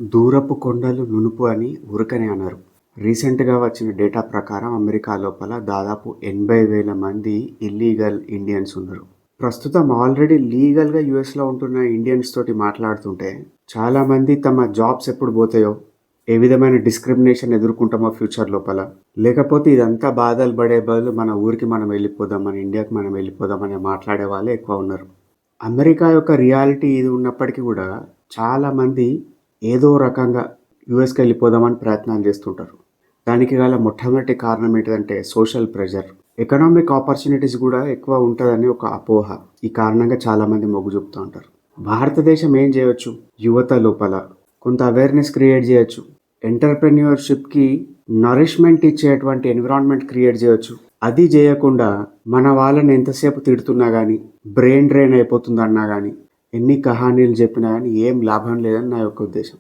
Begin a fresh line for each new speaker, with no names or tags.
దూరపు కొండలు నునుపు అని ఊరకనే అనరు. రీసెంట్‌గా వచ్చిన డేటా ప్రకారం అమెరికా లోపల దాదాపు 80,000 మంది ఇల్లీగల్ ఇండియన్స్ ఉన్నారు. ప్రస్తుతం ఆల్రెడీ లీగల్‌గా యూఎస్‌లో ఉంటున్న ఇండియన్స్ తోటి మాట్లాడుతుంటే చాలామంది తమ జాబ్స్ ఎప్పుడు పోతాయో, ఏ విధమైన డిస్క్రిమినేషన్ ఎదుర్కొంటామో ఫ్యూచర్ లోపల, లేకపోతే ఇదంతా బాధలు పడే బదులు మన ఊరికి మనం వెళ్ళిపోదాం, మన ఇండియాకి మనం వెళ్ళిపోదాం అని మాట్లాడే వాళ్ళే ఎక్కువ ఉన్నారు. అమెరికా యొక్క రియాలిటీ ఇది ఉన్నప్పటికీ కూడా చాలామంది ఏదో రకంగా యూఎస్‌కి వెళ్ళిపోదామని ప్రయత్నాలు చేస్తుంటారు. దానికి గల మొట్టమొదటి కారణం ఏంటిదంటే సోషల్ ప్రెషర్. ఎకనామిక్ ఆపర్చునిటీస్ కూడా ఎక్కువ ఉంటదని ఒక అపోహ. ఈ కారణంగా చాలామంది మొగ్గు చూపుతూ ఉంటారు. భారతదేశం ఏం చేయొచ్చు? యువత లోపల కొంత అవేర్‌నెస్ క్రియేట్ చేయొచ్చు. ఎంటర్‌ప్రెన్యూర్‌షిప్‌కి నరిష్మెంట్ ఇచ్చేటువంటి ఎన్విరాన్మెంట్ క్రియేట్ చేయొచ్చు. అది చేయకుండా మన వాళ్ళని ఎంతసేపు తిడుతున్నా గానీ, బ్రెయిన్ డ్రైన్ అయిపోతుందన్నా గానీ, ఎన్ని కహానీలు చెప్పినా గానీ ఏం లాభం లేదని నా యొక్క ఉద్దేశం.